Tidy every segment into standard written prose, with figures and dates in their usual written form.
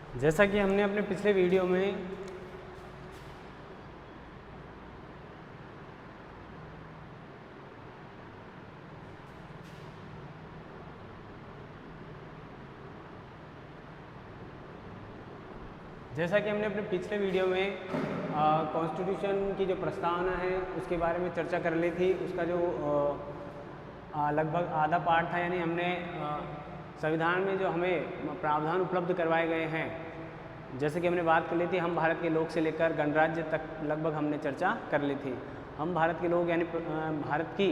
जैसा कि हमने अपने पिछले वीडियो में कॉन्स्टिट्यूशन की जो प्रस्तावना है उसके बारे में चर्चा कर ली थी। उसका जो लगभग आधा पार्ट था, यानी हमने संविधान में जो हमें प्रावधान उपलब्ध करवाए गए हैं, जैसे कि हमने बात कर ली थी, हम भारत के लोग से लेकर गणराज्य तक लगभग हमने चर्चा कर ली थी। हम भारत के लोग यानी भारत की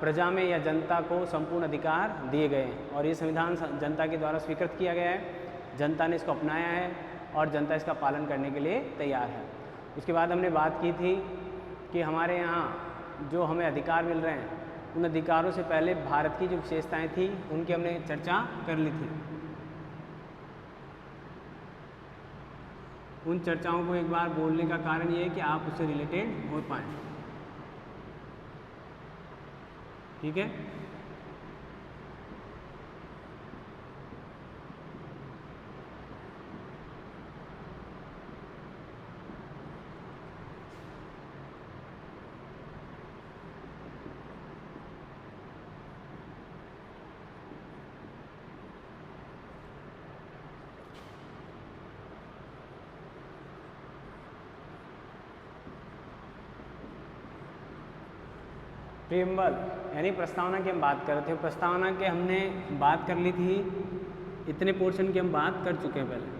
प्रजा में या जनता को संपूर्ण अधिकार दिए गए हैं और ये संविधान जनता के द्वारा स्वीकृत किया गया है। जनता ने इसको अपनाया है और जनता इसका पालन करने के लिए तैयार है। उसके बाद हमने बात की थी कि हमारे यहाँ जो हमें अधिकार मिल रहे हैं, उन अधिकारों से पहले भारत की जो विशेषताएं थी उनकी हमने चर्चा कर ली थी। उन चर्चाओं को एक बार बोलने का कारण ये है कि आप उससे रिलेटेड हो पाएँ। ठीक है, प्रीएम्बल यानी प्रस्तावना की हम बात कर रहे थे। प्रस्तावना के हमने बात कर ली थी, इतने पोर्शन की हम बात कर चुके हैं पहले।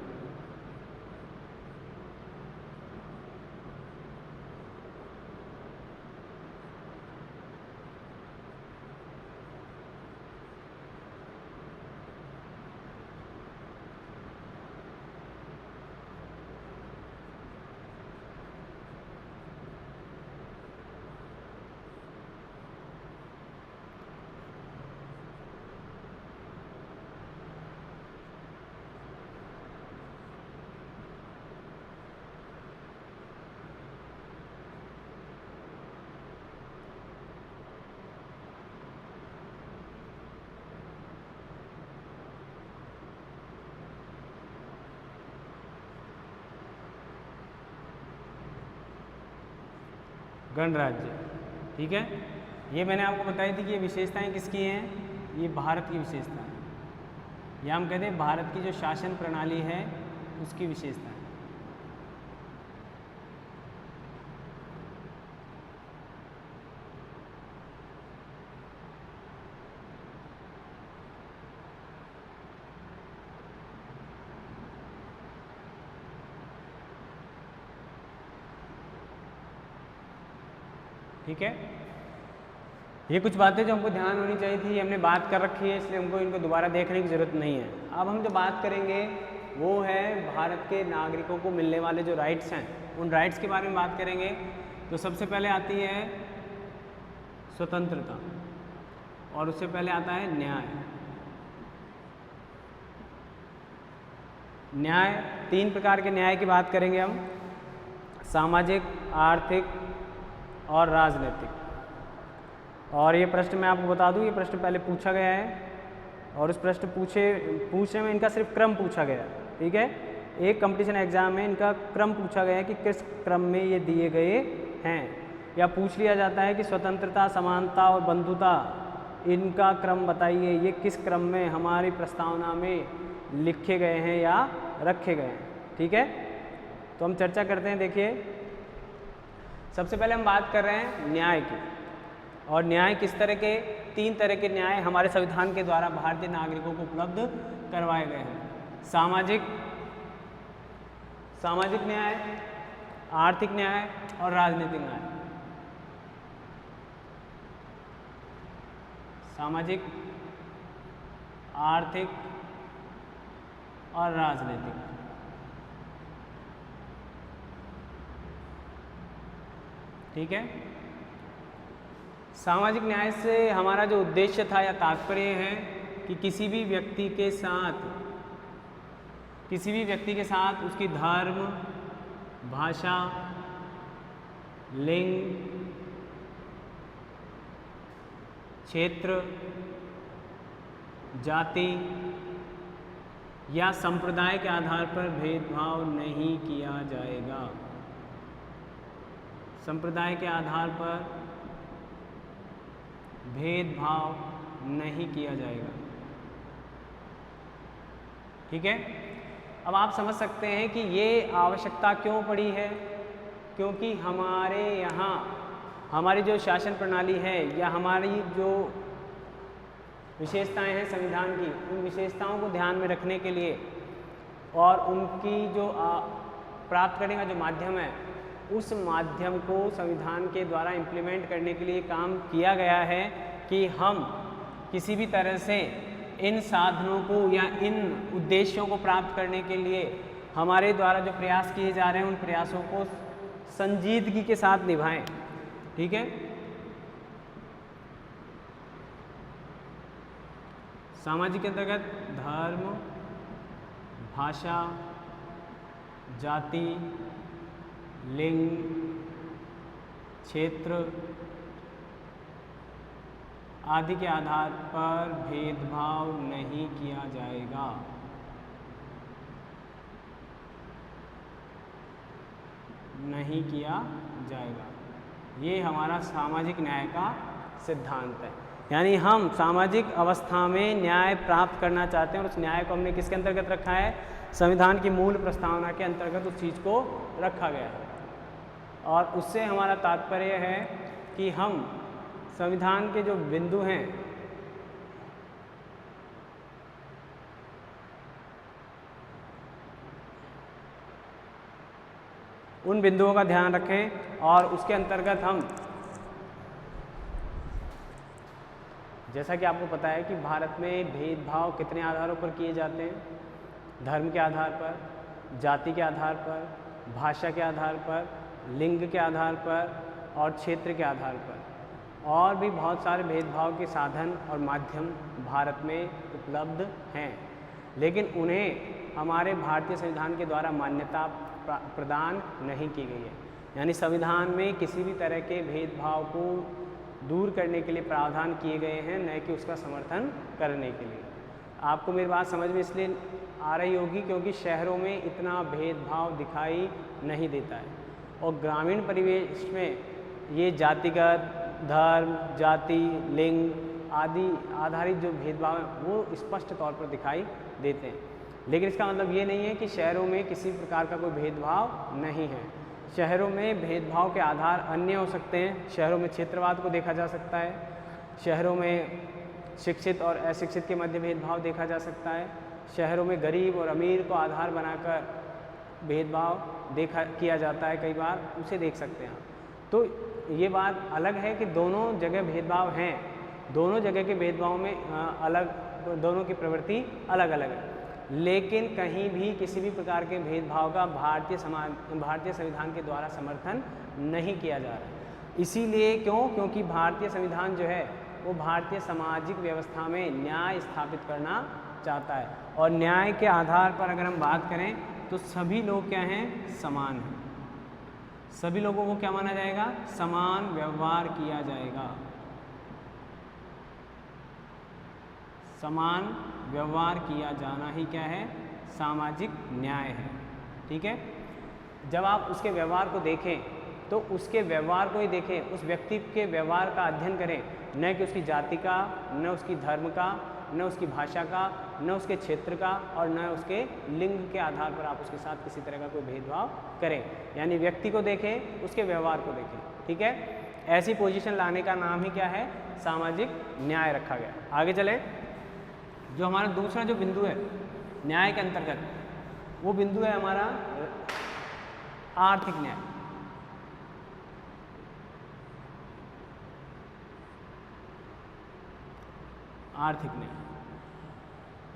गणराज्य, ठीक है, ये मैंने आपको बताई थी कि ये विशेषताएं किसकी हैं, ये भारत की विशेषता है, या हम कहते हैं भारत की जो शासन प्रणाली है उसकी विशेषता है। ठीक है, ये कुछ बातें जो हमको ध्यान होनी चाहिए थी, हमने बात कर रखी है, इसलिए हमको इनको दोबारा देखने की ज़रूरत नहीं है। अब हम जो बात करेंगे वो है भारत के नागरिकों को मिलने वाले जो राइट्स हैं, उन राइट्स के बारे में बात करेंगे। तो सबसे पहले आती है स्वतंत्रता और उससे पहले आता है न्याय। न्याय, तीन प्रकार के न्याय की बात करेंगे हम, सामाजिक, आर्थिक और राजनीतिक। और ये प्रश्न मैं आपको बता दूं, ये प्रश्न पहले पूछा गया है और उस प्रश्न पूछने में इनका सिर्फ क्रम पूछा गया है। ठीक है, एक कंपटीशन एग्जाम में इनका क्रम पूछा गया है कि किस क्रम में ये दिए गए हैं, या पूछ लिया जाता है कि स्वतंत्रता, समानता और बंधुता, इनका क्रम बताइए, ये किस क्रम में हमारी प्रस्तावना में लिखे गए हैं या रखे गए हैं। ठीक है, तो हम चर्चा करते हैं। देखिए, सबसे पहले हम बात कर रहे हैं न्याय की, और न्याय किस तरह के, तीन तरह के न्याय हमारे संविधान के द्वारा भारतीय नागरिकों को उपलब्ध करवाए गए हैं। सामाजिक न्याय, आर्थिक न्याय और राजनीतिक न्याय। सामाजिक, आर्थिक और राजनीतिक। ठीक है, सामाजिक न्याय से हमारा जो उद्देश्य था या तात्पर्य है कि किसी भी व्यक्ति के साथ उसकी धर्म, भाषा, लिंग, क्षेत्र, जाति या संप्रदाय के आधार पर भेदभाव नहीं किया जाएगा। संप्रदाय के आधार पर भेदभाव नहीं किया जाएगा। ठीक है, अब आप समझ सकते हैं कि ये आवश्यकता क्यों पड़ी है, क्योंकि हमारे यहाँ हमारी जो शासन प्रणाली है या हमारी जो विशेषताएं हैं संविधान की, उन विशेषताओं को ध्यान में रखने के लिए और उनकी जो प्राप्त करने का जो माध्यम है, उस माध्यम को संविधान के द्वारा इम्प्लीमेंट करने के लिए काम किया गया है कि हम किसी भी तरह से इन साधनों को या इन उद्देश्यों को प्राप्त करने के लिए हमारे द्वारा जो प्रयास किए जा रहे हैं, उन प्रयासों को संजीदगी के साथ निभाएं। ठीक है, सामाजिक के अंतर्गत धर्म, भाषा, जाति, लिंग, क्षेत्र आदि के आधार पर भेदभाव नहीं किया जाएगा। नहीं किया जाएगा, ये हमारा सामाजिक न्याय का सिद्धांत है। यानी हम सामाजिक अवस्था में न्याय प्राप्त करना चाहते हैं और उस न्याय को हमने किसके अंतर्गत रखा है? संविधान की मूल प्रस्तावना के अंतर्गत उस चीज़ को रखा गया है। और उससे हमारा तात्पर्य है कि हम संविधान के जो बिंदु हैं उन बिंदुओं का ध्यान रखें और उसके अंतर्गत हम, जैसा कि आपको पता है कि भारत में भेदभाव कितने आधारों पर किए जाते हैं? धर्म के आधार पर, जाति के आधार पर, भाषा के आधार पर, लिंग के आधार पर और क्षेत्र के आधार पर। और भी बहुत सारे भेदभाव के साधन और माध्यम भारत में उपलब्ध हैं, लेकिन उन्हें हमारे भारतीय संविधान के द्वारा मान्यता प्रदान नहीं की गई है। यानी संविधान में किसी भी तरह के भेदभाव को दूर करने के लिए प्रावधान किए गए हैं, न कि उसका समर्थन करने के लिए। आपको मेरी बात समझ में इसलिए आ रही होगी क्योंकि शहरों में इतना भेदभाव दिखाई नहीं देता है और ग्रामीण परिवेश में ये जातिगत, धर्म, जाति, लिंग आदि आधारित जो भेदभाव हैं वो स्पष्ट तौर पर दिखाई देते हैं। लेकिन इसका मतलब ये नहीं है कि शहरों में किसी प्रकार का कोई भेदभाव नहीं है। शहरों में भेदभाव के आधार अन्य हो सकते हैं। शहरों में क्षेत्रवाद को देखा जा सकता है, शहरों में शिक्षित और अशिक्षित के मध्य भेदभाव देखा जा सकता है, शहरों में गरीब और अमीर को आधार बनाकर भेदभाव किया जाता है, कई बार उसे देख सकते हैं। तो ये बात अलग है कि दोनों जगह भेदभाव हैं, दोनों जगह के भेदभाव में अलग, दोनों की प्रवृत्ति अलग अलग है, लेकिन कहीं भी किसी भी प्रकार के भेदभाव का भारतीय संविधान के द्वारा समर्थन नहीं किया जा रहा है। इसीलिए क्योंकि भारतीय संविधान जो है वो भारतीय सामाजिक व्यवस्था में न्याय स्थापित करना चाहता है। और न्याय के आधार पर अगर हम बात करें तो सभी लोग क्या हैं? समान हैं। सभी लोगों को क्या माना जाएगा? समान व्यवहार किया जाएगा। समान व्यवहार किया जाना ही क्या है? सामाजिक न्याय है। ठीक है, जब आप उसके व्यवहार को देखें तो उसके व्यवहार को ही देखें, उस व्यक्ति के व्यवहार का अध्ययन करें, न कि उसकी जाति का, न उसकी धर्म का, न उसकी भाषा का, न उसके क्षेत्र का और न उसके लिंग के आधार पर आप उसके साथ किसी तरह का कोई भेदभाव करें। यानी व्यक्ति को देखें, उसके व्यवहार को देखें। ठीक है, ऐसी पोजीशन लाने का नाम ही क्या है? सामाजिक न्याय रखा गया। आगे चले, जो हमारा दूसरा जो बिंदु है न्याय के अंतर्गत, वो बिंदु है हमारा आर्थिक न्याय। आर्थिक न्याय,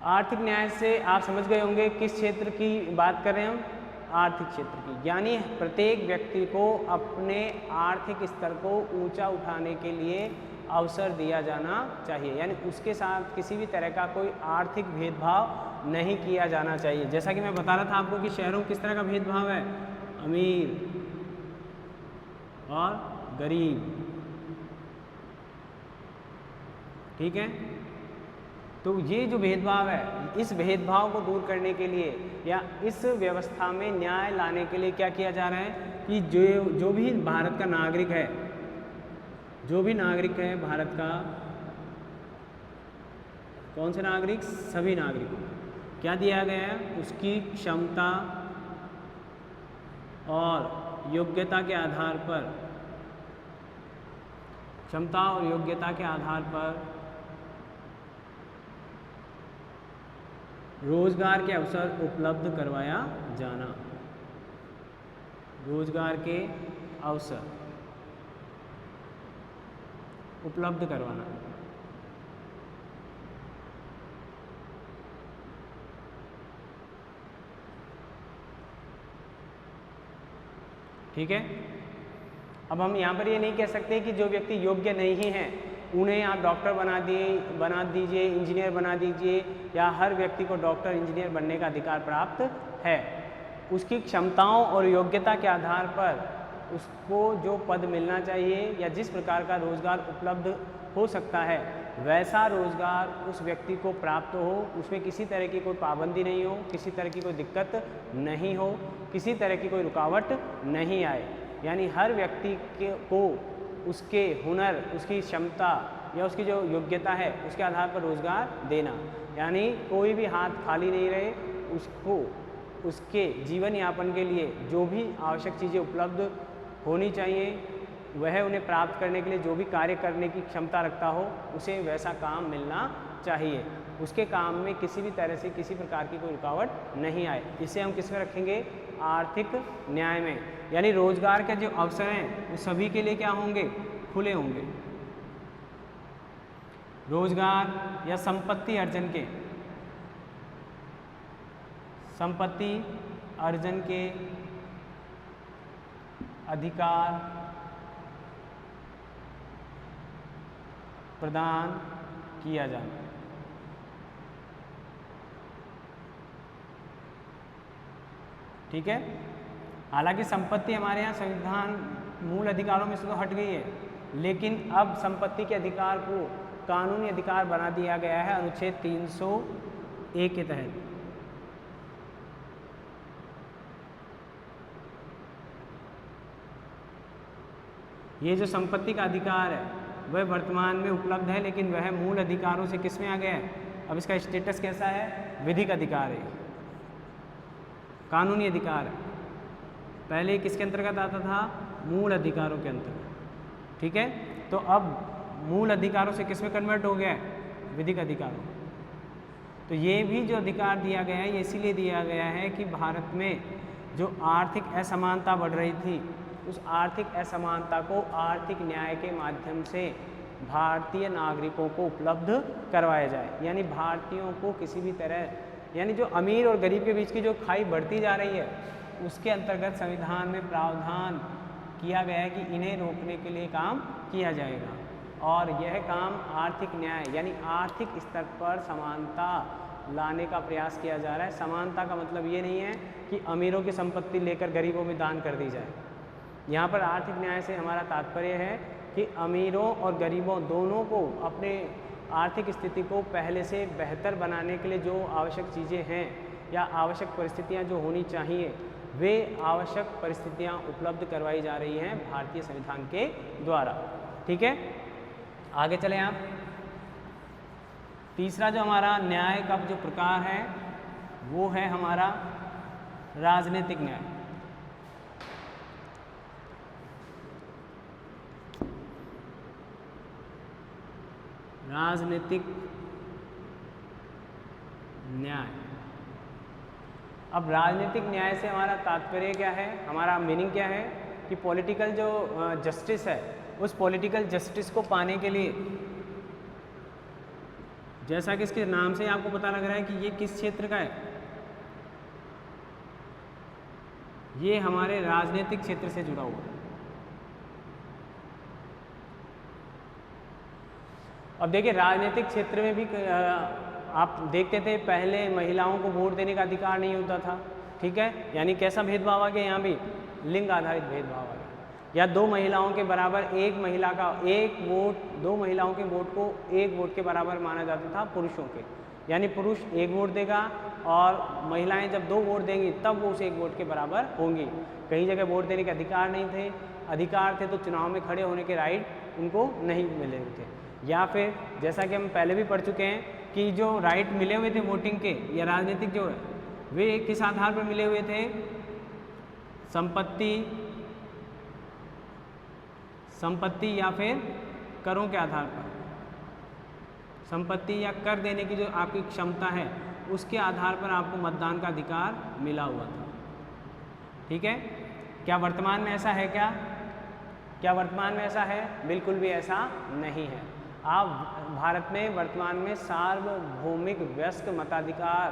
आर्थिक न्याय से आप समझ गए होंगे किस क्षेत्र की बात कर रहे हैं हम? आर्थिक क्षेत्र की। यानी प्रत्येक व्यक्ति को अपने आर्थिक स्तर को ऊंचा उठाने के लिए अवसर दिया जाना चाहिए। यानी उसके साथ किसी भी तरह का कोई आर्थिक भेदभाव नहीं किया जाना चाहिए। जैसा कि मैं बता रहा था आपको कि शहरों में किस तरह का भेदभाव है? अमीर और गरीब। ठीक है, तो ये जो भेदभाव है इस भेदभाव को दूर करने के लिए या इस व्यवस्था में न्याय लाने के लिए क्या किया जा रहा है कि जो भी भारत का नागरिक है, जो भी नागरिक है भारत का, कौन से नागरिक, सभी नागरिकों को क्या दिया गया है, उसकी क्षमता और योग्यता के आधार पर, क्षमता और योग्यता के आधार पर रोजगार के अवसर उपलब्ध करवाया जाना, रोजगार के अवसर उपलब्ध करवाना। ठीक है। अब हम यहाँ पर ये नहीं कह सकते कि जो व्यक्ति योग्य नहीं है उन्हें आप डॉक्टर बना दीजिए, इंजीनियर बना दीजिए, या हर व्यक्ति को डॉक्टर इंजीनियर बनने का अधिकार प्राप्त है। उसकी क्षमताओं और योग्यता के आधार पर उसको जो पद मिलना चाहिए या जिस प्रकार का रोजगार उपलब्ध हो सकता है वैसा रोजगार उस व्यक्ति को प्राप्त हो, उसमें किसी तरह की कोई पाबंदी नहीं हो, किसी तरह की कोई दिक्कत नहीं हो, किसी तरह की कोई रुकावट नहीं आए। यानी हर व्यक्ति को उसके हुनर, उसकी क्षमता या उसकी जो योग्यता है उसके आधार पर रोजगार देना, यानी कोई भी हाथ खाली नहीं रहे, उसको उसके जीवन यापन के लिए जो भी आवश्यक चीज़ें उपलब्ध होनी चाहिए, वह उन्हें प्राप्त करने के लिए जो भी कार्य करने की क्षमता रखता हो उसे वैसा काम मिलना चाहिए, उसके काम में किसी भी तरह से किसी प्रकार की कोई रुकावट नहीं आए। इसे हम किस में रखेंगे, आर्थिक न्याय में। यानी रोजगार के जो अवसर हैं वो सभी के लिए क्या होंगे, खुले होंगे। रोजगार या संपत्ति अर्जन के अधिकार प्रदान किया जाना। ठीक है। हालांकि संपत्ति हमारे यहाँ संविधान मूल अधिकारों में से तो हट गई है, लेकिन अब संपत्ति के अधिकार को कानूनी अधिकार बना दिया गया है अनुच्छेद 301 के तहत। ये जो संपत्ति का अधिकार है वह वर्तमान में उपलब्ध है, लेकिन वह मूल अधिकारों से किस में आ गया है, अब इसका स्टेटस कैसा है, विधिक अधिकार है, कानूनी अधिकार है। पहले किसके अंतर्गत आता था, मूल अधिकारों के अंतर्गत। ठीक है। तो अब मूल अधिकारों से किस में कन्वर्ट हो गया है, विधिक अधिकारों। तो ये भी जो अधिकार दिया गया है ये इसीलिए दिया गया है कि भारत में जो आर्थिक असमानता बढ़ रही थी उस आर्थिक असमानता को आर्थिक न्याय के माध्यम से भारतीय नागरिकों को उपलब्ध करवाया जाए। यानी भारतीयों को किसी भी तरह, यानी जो अमीर और गरीब के बीच की जो खाई बढ़ती जा रही है उसके अंतर्गत संविधान में प्रावधान किया गया है कि इन्हें रोकने के लिए काम किया जाएगा। और यह काम आर्थिक न्याय यानी आर्थिक स्तर पर समानता लाने का प्रयास किया जा रहा है। समानता का मतलब ये नहीं है कि अमीरों की संपत्ति लेकर गरीबों में दान कर दी जाए। यहाँ पर आर्थिक न्याय से हमारा तात्पर्य है कि अमीरों और गरीबों दोनों को अपने आर्थिक स्थिति को पहले से बेहतर बनाने के लिए जो आवश्यक चीज़ें हैं या आवश्यक परिस्थितियाँ जो होनी चाहिए वे आवश्यक परिस्थितियाँ उपलब्ध करवाई जा रही हैं भारतीय संविधान के द्वारा। ठीक है, आगे चलें आप। तीसरा जो हमारा न्याय का जो प्रकार है वो है हमारा राजनीतिक न्याय। राजनीतिक न्याय। अब राजनीतिक न्याय से हमारा तात्पर्य क्या है, हमारा मीनिंग क्या है कि पॉलिटिकल जो जस्टिस है उस पॉलिटिकल जस्टिस को पाने के लिए, जैसा कि इसके नाम से आपको पता लग रहा है कि ये किस क्षेत्र का है, ये हमारे राजनीतिक क्षेत्र से जुड़ा हुआ है। अब देखिए राजनीतिक क्षेत्र में भी आप देखते थे पहले महिलाओं को वोट देने का अधिकार नहीं होता था। ठीक है, यानी कैसा भेदभाव आ गया, यहाँ भी लिंग आधारित भेदभाव आ गया। या दो महिलाओं के बराबर एक महिला का एक वोट, दो महिलाओं के वोट को एक वोट के बराबर माना जाता था पुरुषों के। यानी पुरुष 1 वोट देगा और महिलाएं जब 2 वोट देंगी तब वो उस 1 वोट के बराबर होंगी। कई जगह वोट देने के अधिकार नहीं थे, अधिकार थे तो चुनाव में खड़े होने के राइट उनको नहीं मिले हुए थे। या फिर जैसा कि हम पहले भी पढ़ चुके हैं कि जो राइट मिले हुए थे वोटिंग के या राजनीतिक जो वे किस आधार पर मिले हुए थे, संपत्ति या फिर करों के आधार पर, संपत्ति या कर देने की जो आपकी क्षमता है उसके आधार पर आपको मतदान का अधिकार मिला हुआ था। ठीक है, क्या वर्तमान में ऐसा है? क्या वर्तमान में ऐसा है? बिल्कुल भी ऐसा नहीं है। आप भारत में वर्तमान में सार्वभौमिक वयस्क मताधिकार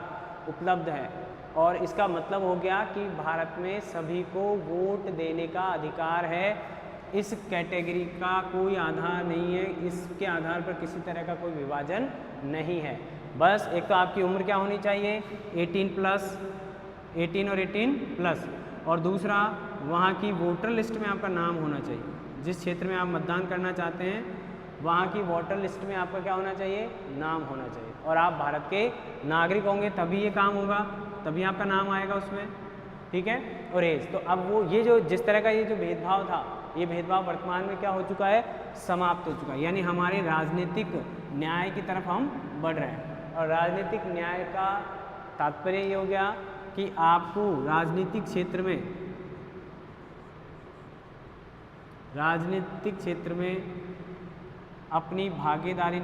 उपलब्ध है और इसका मतलब हो गया कि भारत में सभी को वोट देने का अधिकार है। इस कैटेगरी का कोई आधार नहीं है, इसके आधार पर किसी तरह का कोई विभाजन नहीं है। बस एक तो आपकी उम्र क्या होनी चाहिए, 18 और 18+, और दूसरा वहाँ की वोटर लिस्ट में आपका नाम होना चाहिए। जिस क्षेत्र में आप मतदान करना चाहते हैं वहाँ की वोटर लिस्ट में आपका क्या होना चाहिए, नाम होना चाहिए। और आप भारत के नागरिक होंगे तभी ये काम होगा, तभी आपका नाम आएगा उसमें। ठीक है, और एज तो अब वो ये जो जिस तरह का ये जो भेदभाव था, ये भेदभाव वर्तमान में क्या हो चुका है, समाप्त हो चुका है। यानी हमारे राजनीतिक न्याय की तरफ हम बढ़ रहे हैं। और राजनीतिक न्याय का तात्पर्य ये हो गया कि आपको राजनीतिक क्षेत्र में अपनी भागीदारी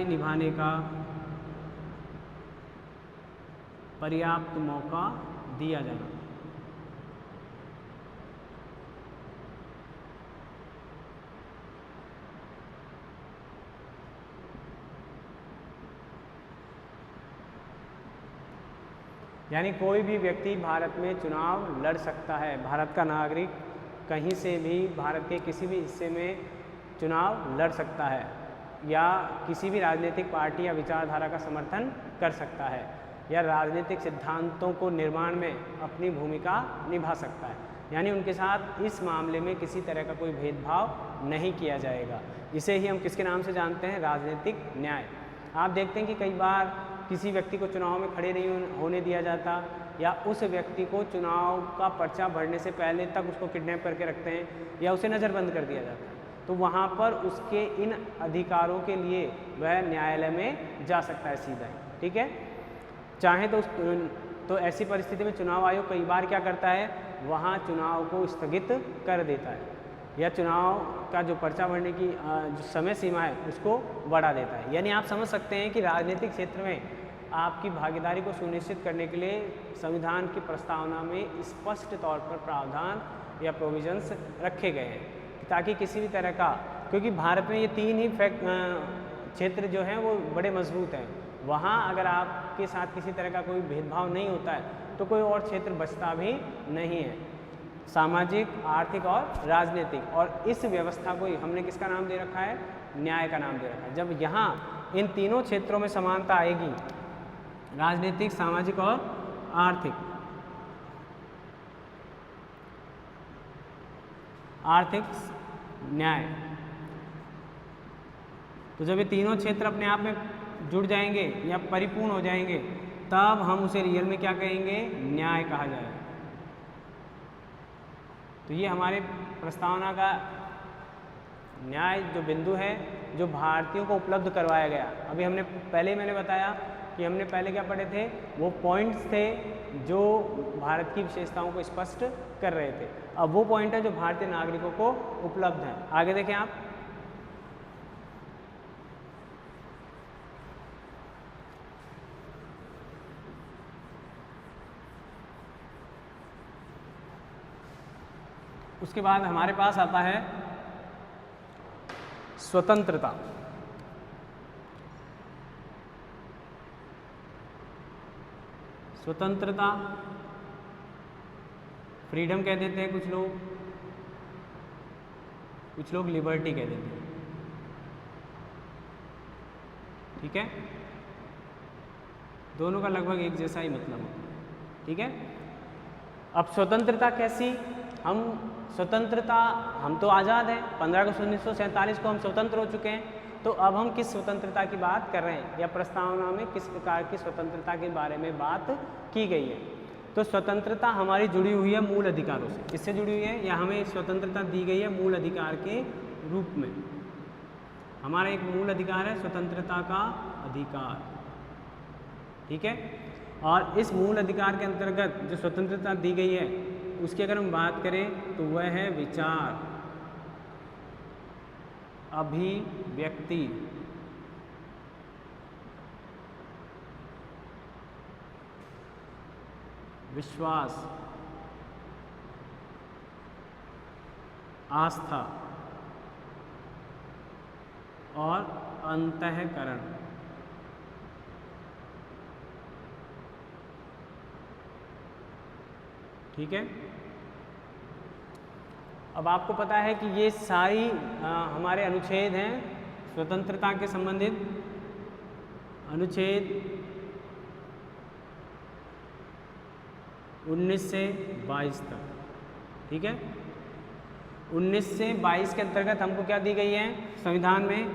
निभाने का पर्याप्त मौका दिया जाना। यानी कोई भी व्यक्ति भारत में चुनाव लड़ सकता है। भारत का नागरिक कहीं से भी भारत के किसी भी हिस्से में चुनाव लड़ सकता है या किसी भी राजनीतिक पार्टी या विचारधारा का समर्थन कर सकता है या राजनीतिक सिद्धांतों को निर्माण में अपनी भूमिका निभा सकता है। यानी उनके साथ इस मामले में किसी तरह का कोई भेदभाव नहीं किया जाएगा। इसे ही हम किसके नाम से जानते हैं, राजनीतिक न्याय। आप देखते हैं कि कई बार किसी व्यक्ति को चुनाव में खड़े नहीं होने दिया जाता या उस व्यक्ति को चुनाव का पर्चा भरने से पहले तक उसको किडनैप करके रखते हैं या उसे नज़रबंद कर दिया जाता है। तो वहाँ पर उसके इन अधिकारों के लिए वह न्यायालय में जा सकता है सीधा ही। ठीक है, चाहे तो ऐसी परिस्थिति में चुनाव आयोग कई बार क्या करता है, वहाँ चुनाव को स्थगित कर देता है या चुनाव का जो पर्चा भरने की जो समय सीमा है उसको बढ़ा देता है। यानी आप समझ सकते हैं कि राजनीतिक क्षेत्र में आपकी भागीदारी को सुनिश्चित करने के लिए संविधान की प्रस्तावना में स्पष्ट तौर पर प्रावधान या प्रोविजंस रखे गए हैं ताकि किसी भी तरह का, क्योंकि भारत में ये 3 ही क्षेत्र जो हैं वो बड़े मजबूत हैं। वहाँ अगर आपके साथ किसी तरह का कोई भेदभाव नहीं होता है तो कोई और क्षेत्र बचता भी नहीं है, सामाजिक, आर्थिक और राजनीतिक। और इस व्यवस्था को हमने किसका नाम दे रखा है, न्याय का नाम दे रखा है। जब यहाँ इन तीनों क्षेत्रों में समानता आएगी, राजनीतिक, सामाजिक और आर्थिक न्याय, तो जब ये तीनों क्षेत्र अपने आप में जुड़ जाएंगे या परिपूर्ण हो जाएंगे तब हम उसे रियल में क्या कहेंगे, न्याय कहा जाएगा। तो ये हमारे प्रस्तावना का न्याय जो बिंदु है जो भारतीयों को उपलब्ध करवाया गया। अभी हमने पहले मैंने बताया कि हमने पहले क्या पढ़े थे, वो पॉइंट्स थे जो भारत की विशेषताओं को स्पष्ट कर रहे थे। अब वो पॉइंट है जो भारतीय नागरिकों को उपलब्ध है। आगे देखें आप, उसके बाद हमारे पास आता है स्वतंत्रता। स्वतंत्रता, फ्रीडम कह देते हैं कुछ लोग लिबर्टी कह देते हैं। ठीक है, दोनों का लगभग एक जैसा ही मतलब होता है। ठीक है, अब स्वतंत्रता कैसी, हम स्वतंत्रता, हम तो आज़ाद हैं, 15 अगस्त 1947 को हम स्वतंत्र हो चुके हैं, तो अब हम किस स्वतंत्रता की बात कर रहे हैं या प्रस्तावना में किस प्रकार की स्वतंत्रता के बारे में बात की गई है। तो स्वतंत्रता हमारी जुड़ी हुई है मूल अधिकारों से। किससे जुड़ी हुई है? या हमें स्वतंत्रता दी गई है मूल अधिकार के रूप में। हमारा एक मूल अधिकार है स्वतंत्रता का अधिकार, ठीक है। और इस मूल अधिकार के अंतर्गत जो स्वतंत्रता दी गई है उसकी अगर हम बात करें तो वह है विचार, अभिव्यक्ति, विश्वास, आस्था और अंतःकरण। ठीक है। अब आपको पता है कि ये सारी हमारे अनुच्छेद हैं स्वतंत्रता के संबंधित, अनुच्छेद 19 से 22 तक, ठीक है। 19 से 22 के अंतर्गत हमको क्या दी गई है? संविधान में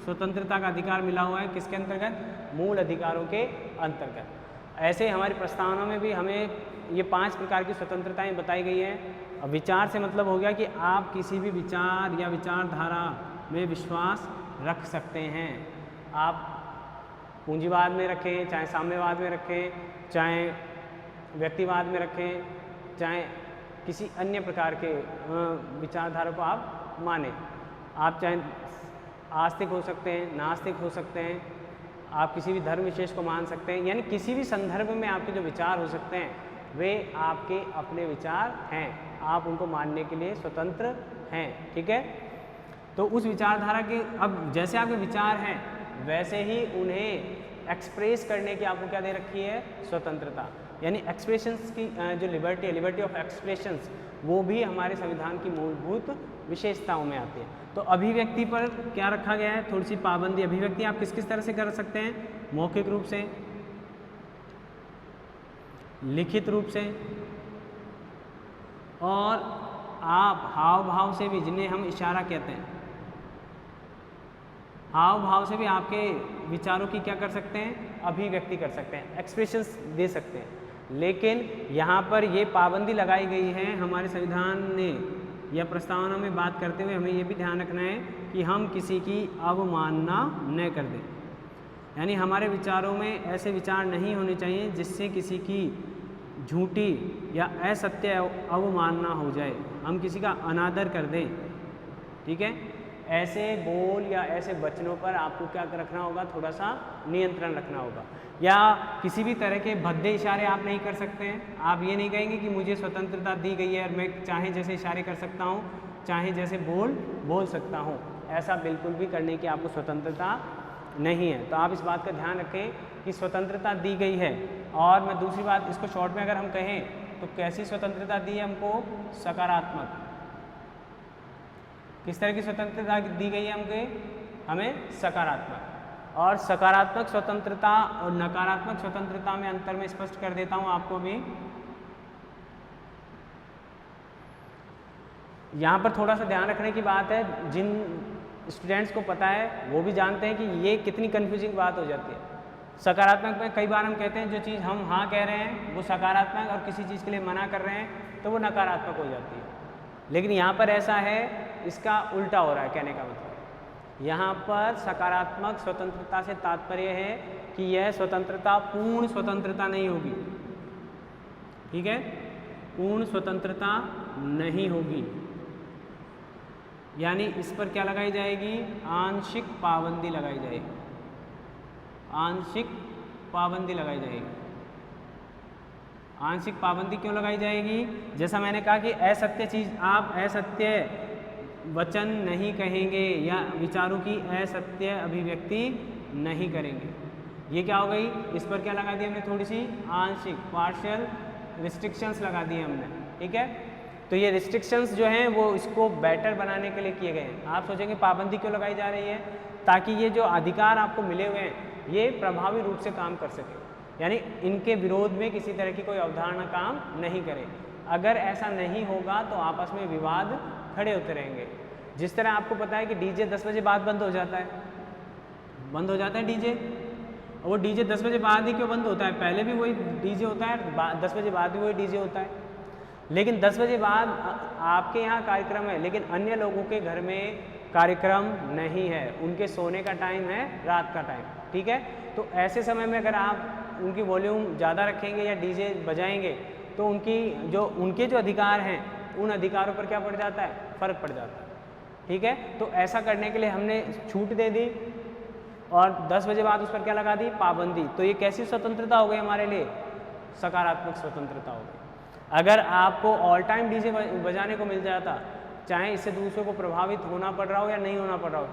स्वतंत्रता का अधिकार मिला हुआ है। किसके अंतर्गत? मूल अधिकारों के अंतर्गत। ऐसे हमारी प्रस्तावना में भी हमें ये 5 प्रकार की स्वतंत्रताएं बताई गई हैं। अब विचार से मतलब हो गया कि आप किसी भी विचार या विचारधारा में विश्वास रख सकते हैं। आप पूंजीवाद में रखें, चाहे साम्यवाद में रखें, चाहे व्यक्तिवाद में रखें, चाहे किसी अन्य प्रकार के विचारधारा को आप माने। आप चाहे आस्तिक हो सकते हैं, नास्तिक हो सकते हैं, आप किसी भी धर्म विशेष को मान सकते हैं, यानी किसी भी संदर्भ में आपके जो विचार हो सकते हैं वे आपके अपने विचार हैं, आप उनको मानने के लिए स्वतंत्र हैं, ठीक है। तो उस विचारधारा के, अब जैसे आपके विचार हैं वैसे ही उन्हें एक्सप्रेस करने की आपको क्या दे रखी है? स्वतंत्रता। यानी एक्सप्रेशंस की जो लिबर्टी है, लिबर्टी ऑफ एक्सप्रेशंस, वो भी हमारे संविधान की मूलभूत विशेषताओं में आती है। तो अभिव्यक्ति पर क्या रखा गया है? थोड़ी सी पाबंदी। अभिव्यक्ति आप किस किस तरह से कर सकते हैं? मौखिक रूप से, लिखित रूप से, और आप हाव भाव से भी, जिन्हें हम इशारा कहते हैं, हाव भाव से भी आपके विचारों की क्या कर सकते हैं? अभिव्यक्ति कर सकते हैं, एक्सप्रेशंस दे सकते हैं। लेकिन यहाँ पर ये पाबंदी लगाई गई है हमारे संविधान ने, या प्रस्तावना में बात करते हुए हमें ये भी ध्यान रखना है कि हम किसी की अवमानना न कर दें। यानी हमारे विचारों में ऐसे विचार नहीं होने चाहिए जिससे किसी की झूठी या असत्य अवमानना हो जाए, हम किसी का अनादर कर दें, ठीक है। ऐसे बोल या ऐसे वचनों पर आपको क्या रखना होगा? थोड़ा सा नियंत्रण रखना होगा। या किसी भी तरह के भद्दे इशारे आप नहीं कर सकते हैं। आप ये नहीं कहेंगे कि मुझे स्वतंत्रता दी गई है और मैं चाहे जैसे इशारे कर सकता हूँ, चाहे जैसे बोल सकता हूँ। ऐसा बिल्कुल भी करने की आपको स्वतंत्रता नहीं है। तो आप इस बात का ध्यान रखें कि स्वतंत्रता दी गई है। और मैं दूसरी बात, इसको शॉर्ट में अगर हम कहें तो कैसी स्वतंत्रता दी है हमको? सकारात्मक। किस तरह की स्वतंत्रता दी गई है हमें? सकारात्मक। और सकारात्मक स्वतंत्रता और नकारात्मक स्वतंत्रता में अंतर मैं स्पष्ट कर देता हूं आपको भी। यहाँ पर थोड़ा सा ध्यान रखने की बात है, जिन स्टूडेंट्स को पता है वो भी जानते हैं कि ये कितनी कन्फ्यूजिंग बात हो जाती है। सकारात्मक में कई बार हम कहते हैं जो चीज़ हम हाँ कह रहे हैं वो सकारात्मक, और किसी चीज़ के लिए मना कर रहे हैं तो वो नकारात्मक हो जाती है। लेकिन यहाँ पर ऐसा है, इसका उल्टा हो रहा है। कहने का मतलब यहाँ पर सकारात्मक स्वतंत्रता से तात्पर्य है कि यह स्वतंत्रता पूर्ण स्वतंत्रता नहीं होगी, ठीक है, पूर्ण स्वतंत्रता नहीं होगी। यानी इस पर क्या लगाई जाएगी? आंशिक पाबंदी लगाई जाएगी, आंशिक पाबंदी लगाई जाएगी। आंशिक पाबंदी क्यों लगाई जाएगी? जैसा मैंने कहा कि असत्य चीज़, आप असत्य वचन नहीं कहेंगे या विचारों की असत्य अभिव्यक्ति नहीं करेंगे। ये क्या हो गई? इस पर क्या लगा दी हमने? थोड़ी सी आंशिक, पार्शियल रिस्ट्रिक्शंस लगा दी हमने, ठीक है। तो ये रिस्ट्रिक्शंस जो हैं वो इसको बेटर बनाने के लिए किए गए हैं। आप सोचेंगे पाबंदी क्यों लगाई जा रही है? ताकि ये जो अधिकार आपको मिले हुए हैं ये प्रभावी रूप से काम कर सके, यानी इनके विरोध में किसी तरह की कोई अवधारणा काम नहीं करे। अगर ऐसा नहीं होगा तो आपस में विवाद खड़े होते रहेंगे। जिस तरह आपको पता है कि डीजे 10 बजे बाद बंद हो जाता है, बंद हो जाता है डीजे, और वो डीजे 10 बजे बाद ही क्यों बंद होता है? पहले भी वही डीजे होता है, 10 बजे बाद भी वही डीजे होता है, लेकिन 10 बजे बाद आपके यहाँ कार्यक्रम है, लेकिन अन्य लोगों के घर में कार्यक्रम नहीं है, उनके सोने का टाइम है रात का टाइम, ठीक है। तो ऐसे समय में अगर आप उनकी वॉल्यूम ज़्यादा रखेंगे या डीजे बजाएंगे तो उनके जो अधिकार हैं उन अधिकारों पर क्या पड़ जाता है? फ़र्क पड़ जाता है, ठीक है। तो ऐसा करने के लिए हमने छूट दे दी और 10 बजे बाद उस पर क्या लगा दी? पाबंदी। तो ये कैसी स्वतंत्रता हो गई हमारे लिए? सकारात्मक स्वतंत्रता हो गई। अगर आपको ऑल टाइम डीजे बजाने को मिल जाता, चाहे इससे दूसरों को प्रभावित होना पड़ रहा हो या नहीं होना पड़ रहा हो,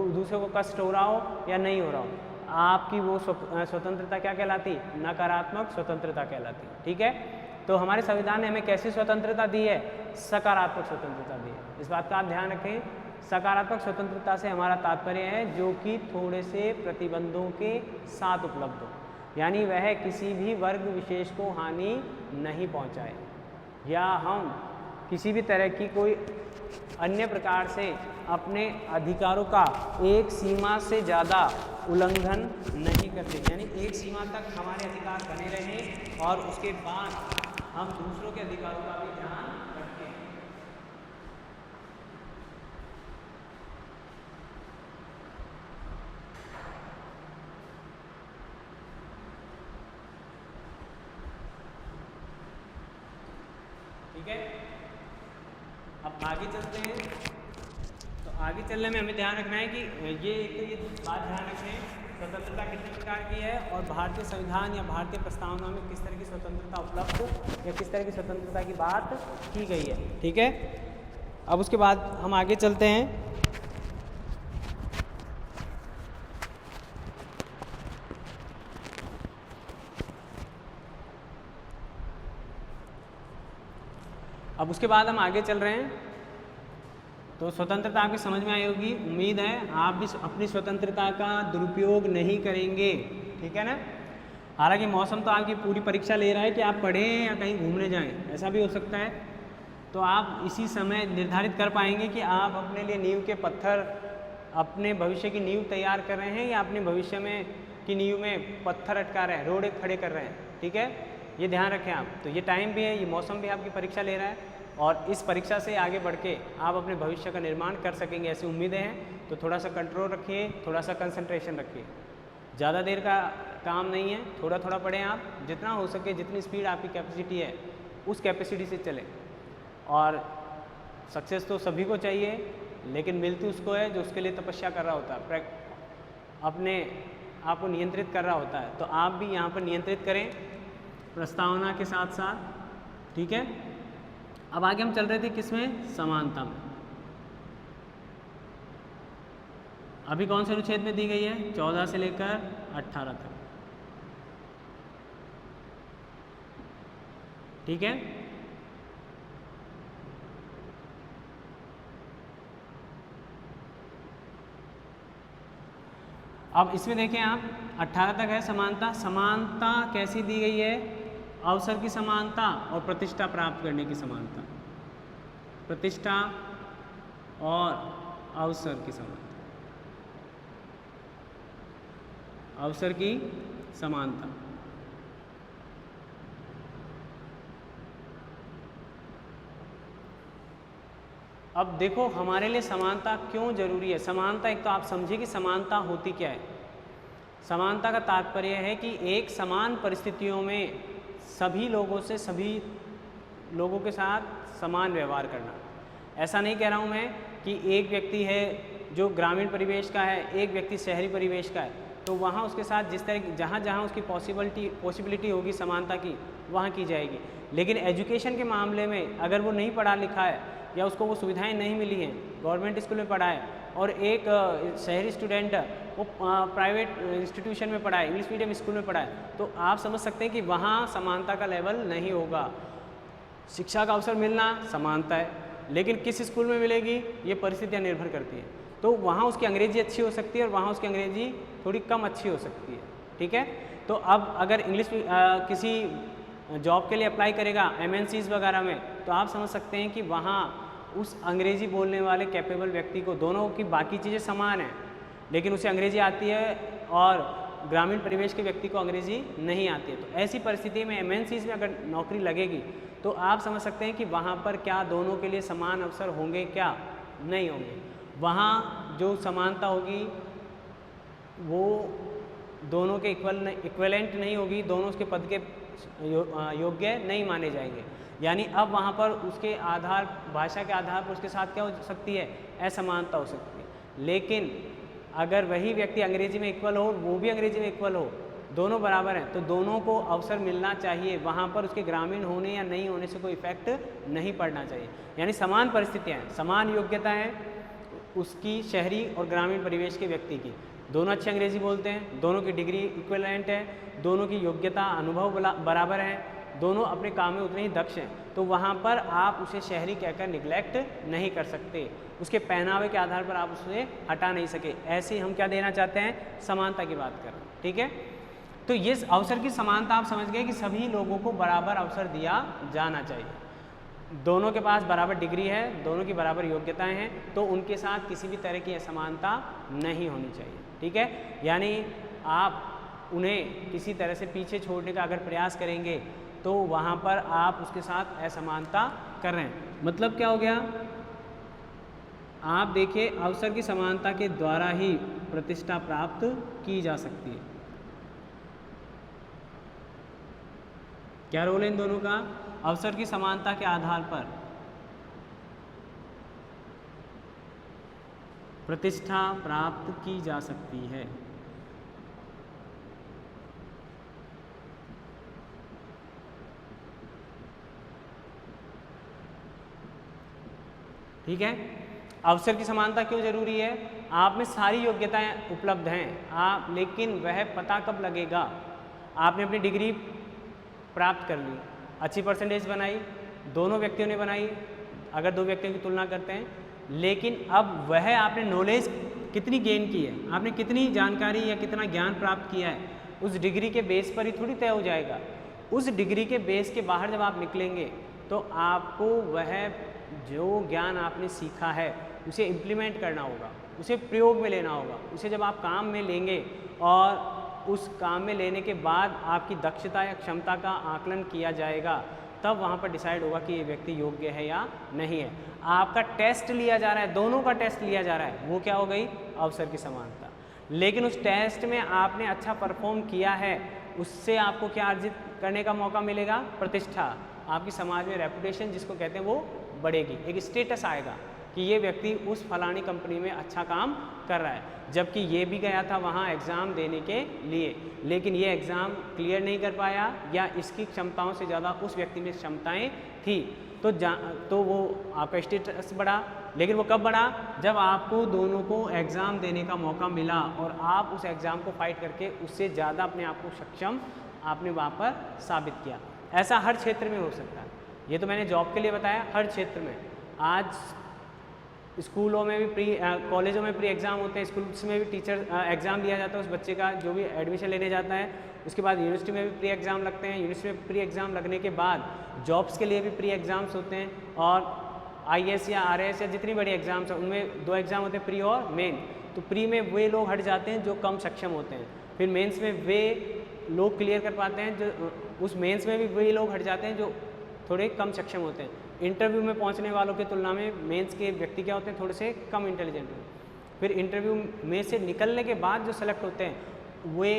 दूसरों को कष्ट हो रहा हो या नहीं हो रहा हो, आपकी वो स्वतंत्रता क्या कहलाती? नकारात्मक स्वतंत्रता कहलाती, ठीक है। तो हमारे संविधान ने हमें कैसी स्वतंत्रता दी है? सकारात्मक स्वतंत्रता दी है। इस बात का आप ध्यान रखें। सकारात्मक स्वतंत्रता से हमारा तात्पर्य है जो कि थोड़े से प्रतिबंधों के साथ उपलब्ध हो, यानी वह किसी भी वर्ग विशेष को हानि नहीं पहुंचाए, या हम किसी भी तरह की कोई अन्य प्रकार से अपने अधिकारों का एक सीमा से ज़्यादा उल्लंघन नहीं करते, यानी एक सीमा तक हमारे अधिकार बने रहें और उसके बाद हम दूसरों के अधिकारों का भी ध्यान रखें। ठीक है, अब आगे चलते हैं। तो आगे चलने में हमें ध्यान रखना है कि ये बात ध्यान रखें, स्वतंत्रता कितने प्रकार की है और भारतीय संविधान या भारतीय प्रस्तावना में किस तरह की स्वतंत्रता उपलब्ध या किस तरह की स्वतंत्रता की बात की गई है, ठीक है। अब उसके बाद हम आगे चलते हैं। अब उसके बाद हम आगे चल रहे हैं। तो स्वतंत्रता आपकी समझ में आई होगी, उम्मीद है आप भी अपनी स्वतंत्रता का दुरुपयोग नहीं करेंगे, ठीक है ना। हालांकि मौसम तो आपकी पूरी परीक्षा ले रहा है कि आप पढ़ें या कहीं घूमने जाएं, ऐसा भी हो सकता है। तो आप इसी समय निर्धारित कर पाएंगे कि आप अपने लिए नींव के पत्थर, अपने भविष्य की नींव तैयार कर रहे हैं या अपने भविष्य में की नींव में पत्थर अटका रहे हैं, रोड़े खड़े कर रहे हैं, ठीक है। ये ध्यान रखें आप। तो ये टाइम भी है, ये मौसम भी आपकी परीक्षा ले रहा है और इस परीक्षा से आगे बढ़ के आप अपने भविष्य का निर्माण कर सकेंगे, ऐसी उम्मीदें हैं। तो थोड़ा सा कंट्रोल रखिए, थोड़ा सा कंसंट्रेशन रखिए, ज़्यादा देर का काम नहीं है, थोड़ा थोड़ा पढ़ें आप, जितना हो सके, जितनी स्पीड आपकी कैपेसिटी है उस कैपेसिटी से चलें। और सक्सेस तो सभी को चाहिए, लेकिन मिलती उसको है जो उसके लिए तपस्या कर रहा होता है, अपने आप को नियंत्रित कर रहा होता है। तो आप भी यहाँ पर नियंत्रित करें प्रस्तावना के साथ साथ, ठीक है। अब आगे हम चल रहे थे किसमें? समानता में। अभी कौन से अनुच्छेद में दी गई है? 14 से लेकर 18 तक, ठीक है। अब इसमें देखें आप, 18 तक है समानता। समानता कैसी दी गई है? अवसर की समानता और प्रतिष्ठा प्राप्त करने की समानता, प्रतिष्ठा और अवसर की समानता, अवसर की समानता। अब देखो हमारे लिए समानता क्यों जरूरी है। समानता, एक तो आप समझिए कि समानता होती क्या है। समानता का तात्पर्य है कि एक समान परिस्थितियों में सभी लोगों से, सभी लोगों के साथ समान व्यवहार करना। ऐसा नहीं कह रहा हूँ मैं कि एक व्यक्ति है जो ग्रामीण परिवेश का है, एक व्यक्ति शहरी परिवेश का है, तो वहाँ उसके साथ जिस तरह जहाँ जहाँ उसकी पॉसिबिलिटी होगी समानता की, वहाँ की जाएगी। लेकिन एजुकेशन के मामले में अगर वो नहीं पढ़ा लिखा है या उसको वो सुविधाएं नहीं मिली हैं, गवर्नमेंट स्कूल में पढ़ा है, और एक शहरी स्टूडेंट वो प्राइवेट इंस्टीट्यूशन में पढ़ा है, इंग्लिश मीडियम स्कूल में पढ़ा है, तो आप समझ सकते हैं कि वहाँ समानता का लेवल नहीं होगा। शिक्षा का अवसर मिलना समानता है, लेकिन किस स्कूल में मिलेगी ये परिस्थितियाँ निर्भर करती हैं। तो वहाँ उसकी अंग्रेजी अच्छी हो सकती है और वहाँ उसकी अंग्रेजी थोड़ी कम अच्छी हो सकती है, ठीक है। तो अब अगर इंग्लिश किसी जॉब के लिए अप्लाई करेगा MNCs वगैरह में, तो आप समझ सकते हैं कि वहाँ उस अंग्रेज़ी बोलने वाले कैपेबल व्यक्ति को, दोनों की बाकी चीज़ें समान हैं, लेकिन उसे अंग्रेज़ी आती है और ग्रामीण परिवेश के व्यक्ति को अंग्रेज़ी नहीं आती है। तो ऐसी परिस्थिति में MNCs में अगर नौकरी लगेगी तो आप समझ सकते हैं कि वहाँ पर क्या दोनों के लिए समान अवसर होंगे, क्या नहीं होंगे। वहाँ जो समानता होगी वो दोनों के इक्वलेंट नहीं होगी, दोनों उसके पद के योग्य नहीं माने जाएंगे। यानी अब वहाँ पर उसके आधार, भाषा के आधार पर उसके साथ क्या हो सकती है, असमानता हो सकती है। लेकिन अगर वही व्यक्ति अंग्रेजी में इक्वल हो, वो भी अंग्रेजी में इक्वल हो, दोनों बराबर हैं, तो दोनों को अवसर मिलना चाहिए। वहाँ पर उसके ग्रामीण होने या नहीं होने से कोई इफेक्ट नहीं पड़ना चाहिए। यानी समान परिस्थितियाँ हैं, समान योग्यता है उसकी शहरी और ग्रामीण परिवेश के व्यक्ति की। दोनों अच्छी अंग्रेजी बोलते हैं, दोनों की डिग्री इक्विवेलेंट है, दोनों की योग्यता अनुभव बराबर है, दोनों अपने काम में उतने ही दक्ष हैं, तो वहाँ पर आप उसे शहरी कहकर निगलेक्ट नहीं कर सकते। उसके पहनावे के आधार पर आप उसे हटा नहीं सके। ऐसे ही हम क्या देना चाहते हैं, समानता की बात कर रहे हैं। ठीक है, तो ये अवसर की समानता आप समझ गए कि सभी लोगों को बराबर अवसर दिया जाना चाहिए। दोनों के पास बराबर डिग्री है, दोनों की बराबर योग्यताएं हैं, तो उनके साथ किसी भी तरह की असमानता नहीं होनी चाहिए। ठीक है, यानी आप उन्हें किसी तरह से पीछे छोड़ने का अगर प्रयास करेंगे तो वहाँ पर आप उसके साथ असमानता कर रहे हैं। मतलब क्या हो गया, आप देखिए अवसर की समानता के द्वारा ही प्रतिष्ठा प्राप्त की जा सकती है। क्या रोल है इन दोनों का, अवसर की समानता के आधार पर प्रतिष्ठा प्राप्त की जा सकती है। ठीक है, अवसर की समानता क्यों जरूरी है, आप में सारी योग्यताएं उपलब्ध हैं, आप, लेकिन वह पता कब लगेगा, आपने अपनी डिग्री प्राप्त कर ली, अच्छी परसेंटेज बनाई, दोनों व्यक्तियों ने बनाई, अगर दो व्यक्तियों की तुलना करते हैं, लेकिन अब वह आपने नॉलेज कितनी गेन की है, आपने कितनी जानकारी या कितना ज्ञान प्राप्त किया है, उस डिग्री के बेस पर ही थोड़ी तय हो जाएगा। उस डिग्री के बेस के बाहर जब आप निकलेंगे तो आपको वह जो ज्ञान आपने सीखा है उसे इम्प्लीमेंट करना होगा, उसे प्रयोग में लेना होगा। उसे जब आप काम में लेंगे और उस काम में लेने के बाद आपकी दक्षता या क्षमता का आकलन किया जाएगा, तब वहाँ पर डिसाइड होगा कि ये व्यक्ति योग्य है या नहीं है। आपका टेस्ट लिया जा रहा है, दोनों का टेस्ट लिया जा रहा है, वो क्या हो गई, अवसर की समानता। लेकिन उस टेस्ट में आपने अच्छा परफॉर्म किया है, उससे आपको क्या अर्जित करने का मौका मिलेगा, प्रतिष्ठा, आपकी समाज में रेपुटेशन जिसको कहते हैं वो बढ़ेगी, एक स्टेटस आएगा कि ये व्यक्ति उस फलानी कंपनी में अच्छा काम कर रहा है, जबकि ये भी गया था वहाँ एग्ज़ाम देने के लिए, लेकिन ये एग्ज़ाम क्लियर नहीं कर पाया या इसकी क्षमताओं से ज़्यादा उस व्यक्ति में क्षमताएं थी, तो वो आपका स्टेटस बढ़ा। लेकिन वो कब बढ़ा, जब आपको दोनों को एग्ज़ाम देने का मौका मिला और आप उस एग्ज़ाम को फाइट करके उससे ज़्यादा अपने आप को सक्षम आपने वहाँ पर साबित किया। ऐसा हर क्षेत्र में हो सकता है, ये तो मैंने जॉब के लिए बताया, हर क्षेत्र में। आज स्कूलों में भी कॉलेजों में प्री एग्ज़ाम होते हैं, स्कूल्स में भी टीचर एग्ज़ाम दिया जाता है उस बच्चे का जो भी एडमिशन लेने जाता है। उसके बाद यूनिवर्सिटी में भी प्री एग्ज़ाम लगते हैं, यूनिवर्सिटी में प्री एग्ज़ाम लगने के बाद जॉब्स के लिए भी प्री एग्ज़ाम्स होते हैं, और IAS या RAS या जितनी बड़ी एग्ज़ाम्स हैं उनमें 2 एग्ज़ाम होते हैं, प्री और मेन। तो प्री में वे लोग हट जाते हैं जो कम सक्षम होते हैं, फिर मेंस में वे लोग क्लियर कर पाते हैं, जो उस मेंस में भी वे लोग हट जाते हैं जो थोड़े कम सक्षम होते हैं। इंटरव्यू में पहुंचने वालों की तुलना में मेंस के व्यक्ति क्या होते हैं, थोड़े से कम इंटेलिजेंट होते हैं। फिर इंटरव्यू में से निकलने के बाद जो सेलेक्ट होते हैं वे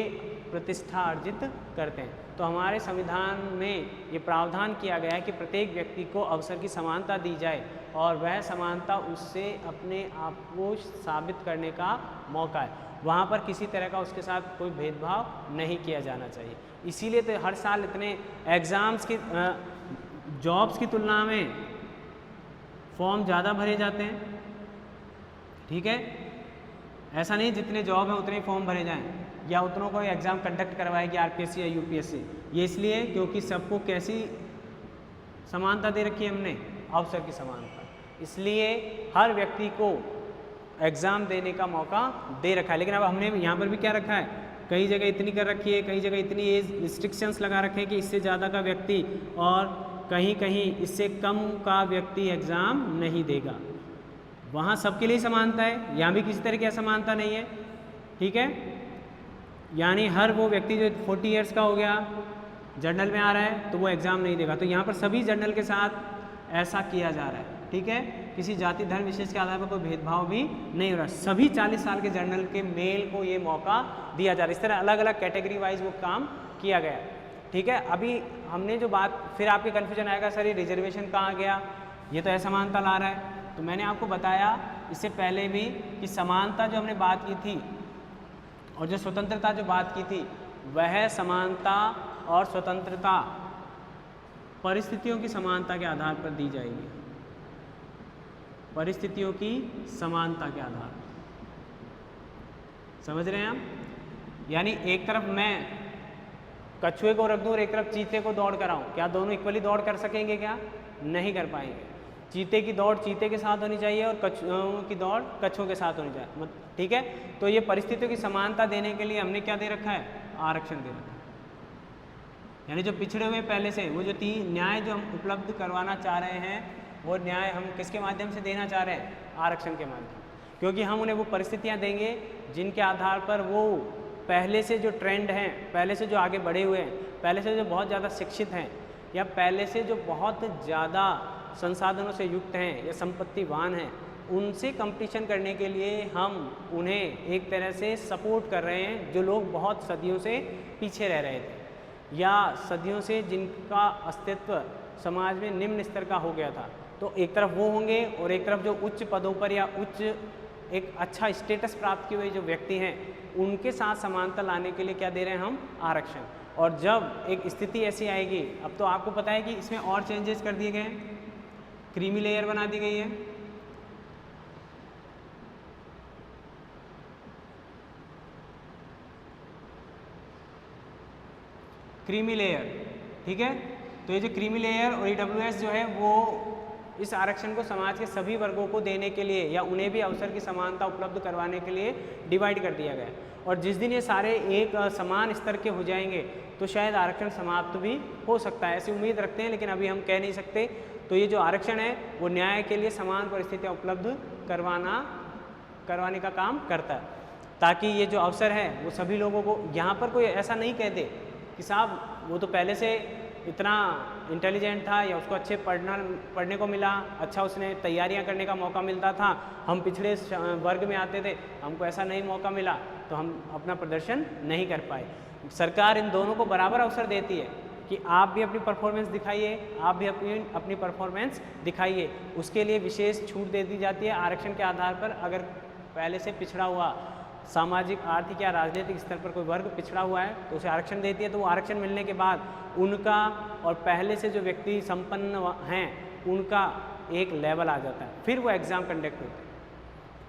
प्रतिष्ठा अर्जित करते हैं। तो हमारे संविधान में ये प्रावधान किया गया है कि प्रत्येक व्यक्ति को अवसर की समानता दी जाए और वह समानता उससे अपने आप को साबित करने का मौका है, वहाँ पर किसी तरह का उसके साथ कोई भेदभाव नहीं किया जाना चाहिए। इसीलिए तो हर साल इतने एग्ज़ाम्स की जॉब्स की तुलना में फॉर्म ज़्यादा भरे जाते हैं। ठीक है, ऐसा नहीं जितने जॉब हैं उतने फॉर्म भरे जाएं या उतनों को एग्ज़ाम कंडक्ट करवाएगी RPSC या UPSC। ये इसलिए क्योंकि सबको कैसी समानता दे रखी है हमने, अवसर की समानता, इसलिए हर व्यक्ति को एग्ज़ाम देने का मौका दे रखा है। लेकिन अब हमने यहाँ पर भी क्या रखा है, कई जगह इतनी कर रखी है, कई जगह इतनी एज रिस्ट्रिक्शंस लगा रखे हैं कि इससे ज़्यादा का व्यक्ति, और कहीं कहीं इससे कम का व्यक्ति एग्ज़ाम नहीं देगा। वहाँ सबके लिए समानता है, यहाँ भी किसी तरह की असमानता नहीं है। ठीक है, यानी हर वो व्यक्ति जो 40 ईयर्स का हो गया, जर्नल में आ रहा है, तो वो एग्ज़ाम नहीं देगा। तो यहाँ पर सभी जर्नल के साथ ऐसा किया जा रहा है। ठीक है, किसी जाति धर्म विशेष के आधार पर कोई भेदभाव भी नहीं हो रहा। सभी 40 साल के जर्नल के मेल को ये मौका दिया जा रहा है। इस तरह अलग अलग कैटेगरी वाइज वो काम किया गया। ठीक है, अभी हमने जो बात, फिर आपके कन्फ्यूजन आएगा सर ये रिजर्वेशन कहाँ गया, ये तो असमानता ला रहा है। तो मैंने आपको बताया इससे पहले भी कि समानता जो हमने बात की थी और जो स्वतंत्रता जो बात की थी, वह समानता और स्वतंत्रता परिस्थितियों की समानता के आधार पर दी जाएगी। परिस्थितियों की समानता के आधार, समझ रहे हैं आप? यानी एक तरफ मैं कछुए को रख दूं और एक तरफ चीते को दौड़ कराऊं, क्या दोनों इक्वली दौड़ कर सकेंगे? क्या नहीं कर पाएंगे। चीते की दौड़ चीते के साथ होनी चाहिए और कछुओं की दौड़ कछुओं के साथ होनी चाहिए। ठीक है, तो ये परिस्थितियों की समानता देने के लिए हमने क्या दे रखा है? आरक्षण दे रखा है। यानी जो पिछड़े हुए पहले से, वो जो 3 न्याय जो हम उपलब्ध करवाना चाह रहे हैं, वो न्याय हम किसके माध्यम से देना चाह रहे हैं? आरक्षण के माध्यम। क्योंकि हम उन्हें वो परिस्थितियाँ देंगे जिनके आधार पर वो पहले से जो ट्रेंड हैं, पहले से जो आगे बढ़े हुए हैं, पहले से जो बहुत ज़्यादा शिक्षित हैं, या पहले से जो बहुत ज़्यादा संसाधनों से युक्त हैं या संपत्तिवान हैं, उनसे कंपटीशन करने के लिए हम उन्हें एक तरह से सपोर्ट कर रहे हैं, जो लोग बहुत सदियों से पीछे रह रहे थे या सदियों से जिनका अस्तित्व समाज में निम्न स्तर का हो गया था। तो एक तरफ वो होंगे और एक तरफ जो उच्च पदों पर या उच्च एक अच्छा स्टेटस प्राप्त किए हुए जो व्यक्ति हैं, उनके साथ समानता लाने के लिए क्या दे रहे हैं हम? आरक्षण। और जब एक स्थिति ऐसी आएगी, अब तो आपको पता है कि इसमें और चेंजेस कर दिए गए हैं, क्रीमी लेयर बना दी गई है। क्रीमी लेयर, ठीक है, तो ये जो क्रीमी लेयर और EWS जो है वो इस आरक्षण को समाज के सभी वर्गों को देने के लिए या उन्हें भी अवसर की समानता उपलब्ध करवाने के लिए डिवाइड कर दिया गया। और जिस दिन ये सारे एक समान स्तर के हो जाएंगे तो शायद आरक्षण समाप्त भी हो सकता है, ऐसी उम्मीद रखते हैं, लेकिन अभी हम कह नहीं सकते। तो ये जो आरक्षण है वो न्याय के लिए समान परिस्थितियाँ उपलब्ध करवाने का काम करता है, ताकि ये जो अवसर है वो सभी लोगों को, यहाँ पर कोई ऐसा नहीं कहते कि साहब वो तो पहले से इतना इंटेलिजेंट था या उसको अच्छे पढ़ने को मिला, अच्छा उसने तैयारियां करने का मौका मिलता था, हम पिछड़े वर्ग में आते थे, हमको ऐसा नहीं मौका मिला तो हम अपना प्रदर्शन नहीं कर पाए। सरकार इन दोनों को बराबर अवसर देती है कि आप भी अपनी परफॉर्मेंस दिखाइए, आप भी अपनी परफॉर्मेंस दिखाइए। उसके लिए विशेष छूट दे दी जाती है आरक्षण के आधार पर। अगर पहले से पिछड़ा हुआ सामाजिक, आर्थिक या राजनीतिक स्तर पर कोई वर्ग पिछड़ा हुआ है तो उसे आरक्षण देती है। तो वो आरक्षण मिलने के बाद उनका और पहले से जो व्यक्ति संपन्न हैं उनका एक लेवल आ जाता है, फिर वो एग्ज़ाम कंडक्ट होता है।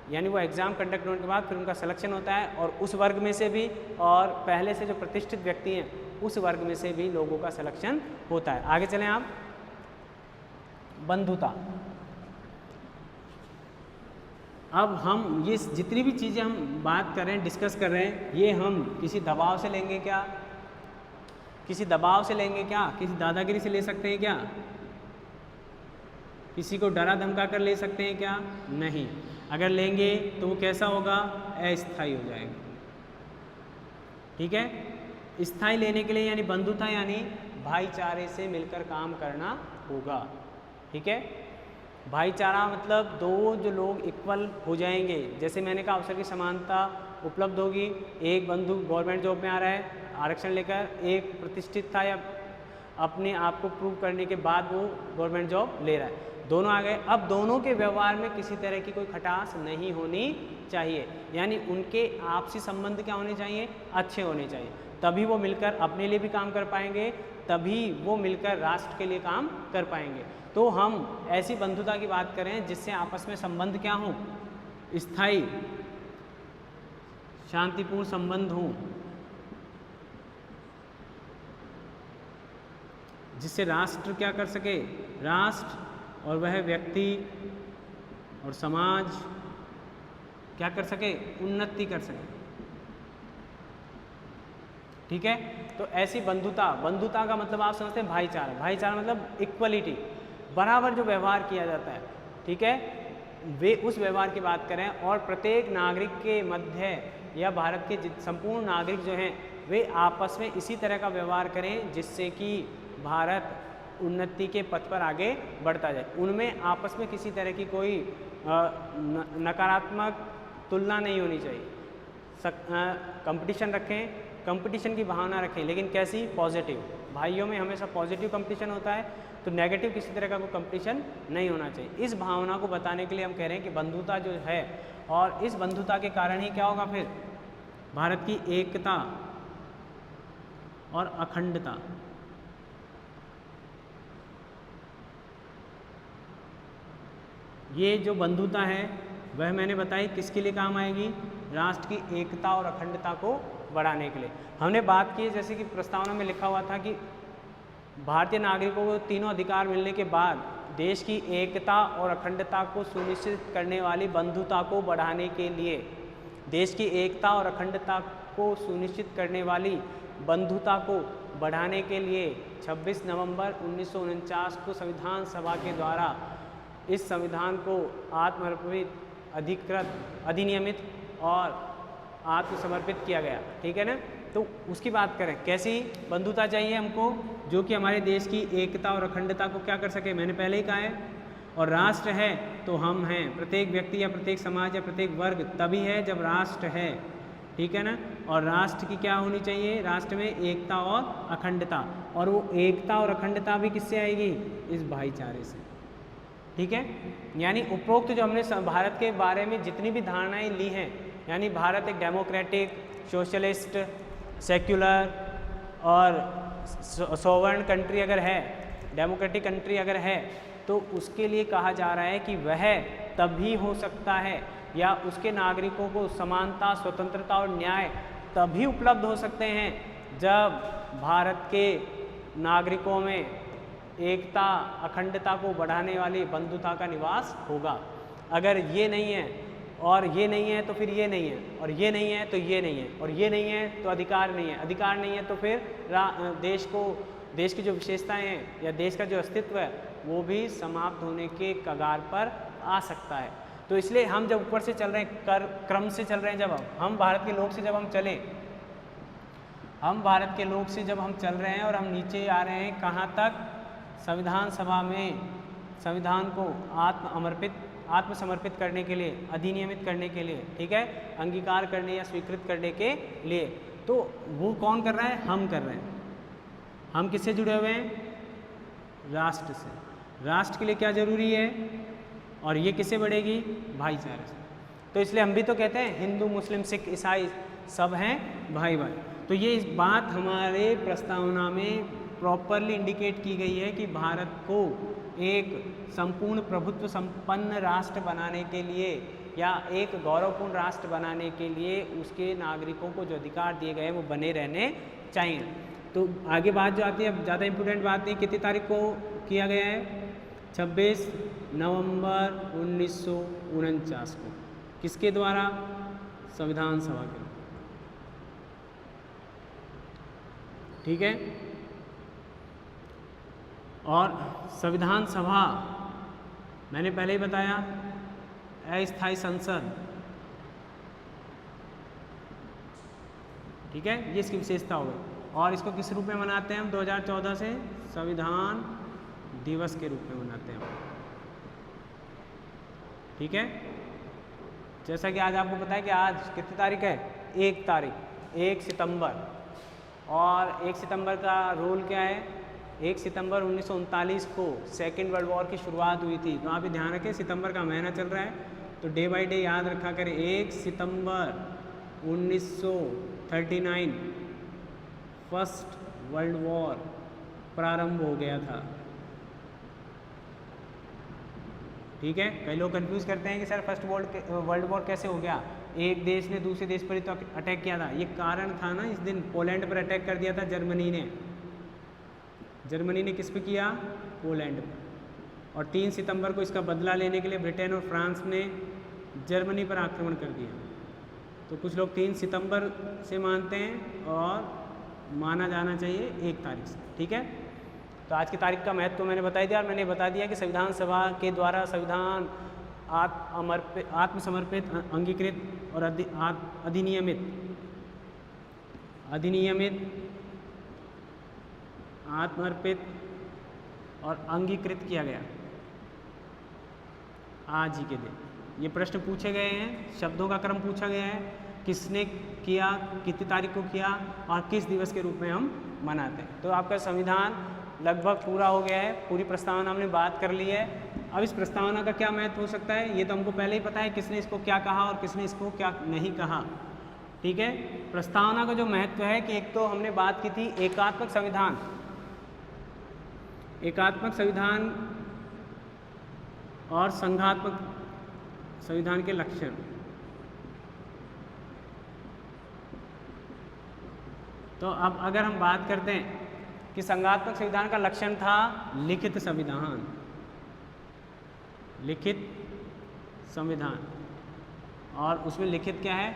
यानी वो एग्ज़ाम कंडक्ट होने के बाद फिर उनका सिलेक्शन होता है और उस वर्ग में से भी और पहले से जो प्रतिष्ठित व्यक्ति हैं उस वर्ग में से भी लोगों का सिलेक्शन होता है। आगे चलें आप। बंधुता। अब हम ये जितनी भी चीज़ें हम बात कर रहे हैं, डिस्कस कर रहे हैं, ये हम किसी दबाव से लेंगे क्या? किसी दबाव से लेंगे क्या? किसी दादागिरी से ले सकते हैं क्या? किसी को डरा धमका कर ले सकते हैं क्या? नहीं। अगर लेंगे तो वो कैसा होगा? अस्थायी हो जाएगा। ठीक है, स्थायी लेने के लिए यानी बंधुता यानी भाईचारे से मिलकर काम करना होगा। ठीक है, भाईचारा मतलब दो जो लोग इक्वल हो जाएंगे। जैसे मैंने कहा अवसर की समानता उपलब्ध होगी। एक बंधु गवर्नमेंट जॉब में आ रहा है आरक्षण लेकर, एक प्रतिष्ठित था या अपने आप को प्रूव करने के बाद वो गवर्नमेंट जॉब ले रहा है, दोनों आ गए। अब दोनों के व्यवहार में किसी तरह की कोई खटास नहीं होनी चाहिए, यानी उनके आपसी संबंध क्या होने चाहिए? अच्छे होने चाहिए। तभी वो मिलकर अपने लिए भी काम कर पाएंगे, तभी वो मिलकर राष्ट्र के लिए काम कर पाएंगे। तो हम ऐसी बंधुता की बात करें जिससे आपस में संबंध क्या हो? स्थायी शांतिपूर्ण संबंध हो, जिससे राष्ट्र क्या कर सके? राष्ट्र और वह व्यक्ति और समाज क्या कर सके? उन्नति कर सके। ठीक है। तो ऐसी बंधुता, बंधुता का मतलब आप समझते हैं भाईचारा, भाईचारा मतलब इक्वलिटी, बराबर जो व्यवहार किया जाता है, ठीक है, वे उस व्यवहार की बात करें। और प्रत्येक नागरिक के मध्य या भारत के संपूर्ण नागरिक जो हैं वे आपस में इसी तरह का व्यवहार करें जिससे कि भारत उन्नति के पथ पर आगे बढ़ता जाए। उनमें आपस में किसी तरह की कोई नकारात्मक तुलना नहीं होनी चाहिए। कंपटीशन रखें, कंपटीशन की भावना रखें, लेकिन कैसी? पॉजिटिव। भाइयों में हमेशा पॉजिटिव कंपटीशन होता है, तो नेगेटिव किसी तरह का कोई कंपटीशन नहीं होना चाहिए। इस भावना को बताने के लिए हम कह रहे हैं कि बंधुता जो है, और इस बंधुता के कारण ही क्या होगा फिर? भारत की एकता और अखंडता, ये जो बंधुता है वह मैंने बताई किसके लिए काम आएगी? राष्ट्र की एकता और अखंडता को बढ़ाने के लिए। हमने बात की जैसे कि प्रस्तावना में लिखा हुआ था कि भारतीय नागरिकों को तीनों अधिकार मिलने के बाद देश की एकता और अखंडता को सुनिश्चित करने वाली बंधुता को बढ़ाने के लिए, देश की एकता और अखंडता को सुनिश्चित करने वाली बंधुता को बढ़ाने के लिए 26 नवंबर 1949 को संविधान सभा के द्वारा इस संविधान को आत्मसमर्पित, अधिकृत, अधिनियमित और आत्मसमर्पित किया गया। ठीक है ना? तो उसकी बात करें, कैसी बंधुता चाहिए हमको? जो कि हमारे देश की एकता और अखंडता को क्या कर सके? मैंने पहले ही कहा है। और राष्ट्र है तो हम हैं। प्रत्येक व्यक्ति या प्रत्येक समाज या प्रत्येक वर्ग तभी है जब राष्ट्र है। ठीक है ना? और राष्ट्र की क्या होनी चाहिए? राष्ट्र में एकता और अखंडता, और वो एकता और अखंडता भी किससे आएगी? इस भाईचारे से। ठीक है? यानी उपरोक्त जो हमने भारत के बारे में जितनी भी धारणाएं ली हैं, यानी भारत एक डेमोक्रेटिक, सोशलिस्ट, सेक्युलर और सोवर्ण कंट्री अगर है, डेमोक्रेटिक कंट्री अगर है, तो उसके लिए कहा जा रहा है कि वह तभी हो सकता है, या उसके नागरिकों को समानता, स्वतंत्रता और न्याय तभी उपलब्ध हो सकते हैं जब भारत के नागरिकों में एकता, अखंडता को बढ़ाने वाली बंधुता का निवास होगा। अगर ये नहीं है और ये नहीं है तो फिर ये नहीं है, और ये नहीं है तो ये नहीं है, और ये नहीं है तो अधिकार नहीं है, अधिकार नहीं है तो फिर देश की जो विशेषताएं हैं या देश का जो अस्तित्व है वो भी समाप्त होने के कगार पर आ सकता है। तो इसलिए हम जब ऊपर से चल रहे हैं, क्रम से चल रहे हैं, जब हम भारत के लोग से जब हम चले, हम भारत के लोग से जब हम चल रहे हैं और हम नीचे आ रहे हैं कहाँ तक? संविधान सभा में संविधान को आत्मसमर्पित करने के लिए, अधिनियमित करने के लिए, ठीक है, अंगीकार करने या स्वीकृत करने के लिए। तो वो कौन कर रहा है? हम कर रहे हैं। हम किससे जुड़े हुए हैं? राष्ट्र से। राष्ट्र के लिए क्या जरूरी है? और ये किससे बढ़ेगी? भाईचारे से। तो इसलिए हम भी तो कहते हैं हिंदू, मुस्लिम, सिख, ईसाई सब हैं भाई भाई। तो ये इस बात हमारे प्रस्तावना में प्रॉपरली इंडिकेट की गई है कि भारत को एक संपूर्ण प्रभुत्व संपन्न राष्ट्र बनाने के लिए या एक गौरवपूर्ण राष्ट्र बनाने के लिए उसके नागरिकों को जो अधिकार दिए गए हैं वो बने रहने चाहिए। तो आगे बात जो आती है, अब ज़्यादा इम्पोर्टेंट बात नहीं, कितनी तारीख को किया गया है? 26 नवंबर 1949 को। किसके द्वारा? संविधान सभा के। ठीक है? और संविधान सभा मैंने पहले ही बताया, अस्थायी संसद। ठीक है? ये इसकी विशेषता हो गई। और इसको किस रूप में मनाते हैं हम? 2014 से संविधान दिवस के रूप में मनाते हैं। ठीक है? जैसा कि आज आपको पता है कि आज कितनी तारीख है? 1 तारीख, 1 सितंबर। और 1 सितंबर का रोल क्या है? 1 सितंबर 1939 को सेकेंड वर्ल्ड वॉर की शुरुआत हुई थी। तो आप भी ध्यान रखें, सितंबर का महीना चल रहा है, तो डे बाय डे याद रखा करें। 1 सितंबर 1939 फर्स्ट वर्ल्ड वॉर प्रारंभ हो गया था। ठीक है? कई लोग कंफ्यूज करते हैं कि सर फर्स्ट वर्ल्ड वॉर कैसे हो गया? एक देश ने दूसरे देश पर ही तो अटैक किया था। ये कारण था ना, इस दिन पोलैंड पर अटैक कर दिया था जर्मनी ने। जर्मनी ने किस पे किया? पोलैंड पर। और 3 सितंबर को इसका बदला लेने के लिए ब्रिटेन और फ्रांस ने जर्मनी पर आक्रमण कर दिया। तो कुछ लोग 3 सितंबर से मानते हैं और माना जाना चाहिए 1 तारीख से। ठीक है, तो आज की तारीख का महत्व मैंने बता दिया, और मैंने बता दिया कि संविधान सभा के द्वारा संविधान आत्मसमर्पित, अंगीकृत और अधिनियमित आत्मर्पित और अंगीकृत किया गया आज ही के दिन। ये प्रश्न पूछे गए हैं, शब्दों का क्रम पूछा गया है, किसने किया, कितनी तारीख को किया और किस दिवस के रूप में हम मनाते हैं। तो आपका संविधान लगभग पूरा हो गया है, पूरी प्रस्तावना हमने बात कर ली है। अब इस प्रस्तावना का क्या महत्व हो सकता है, ये तो हमको पहले ही पता है, किसने इसको क्या कहा और किसने इसको क्या नहीं कहा। ठीक है, प्रस्तावना का जो महत्व है कि एक तो हमने बात की थी एकात्मक संविधान और संघात्मक संविधान के लक्षण। तो अब अगर हम बात करते हैं कि संघात्मक संविधान का लक्षण था लिखित संविधान, और उसमें लिखित क्या है,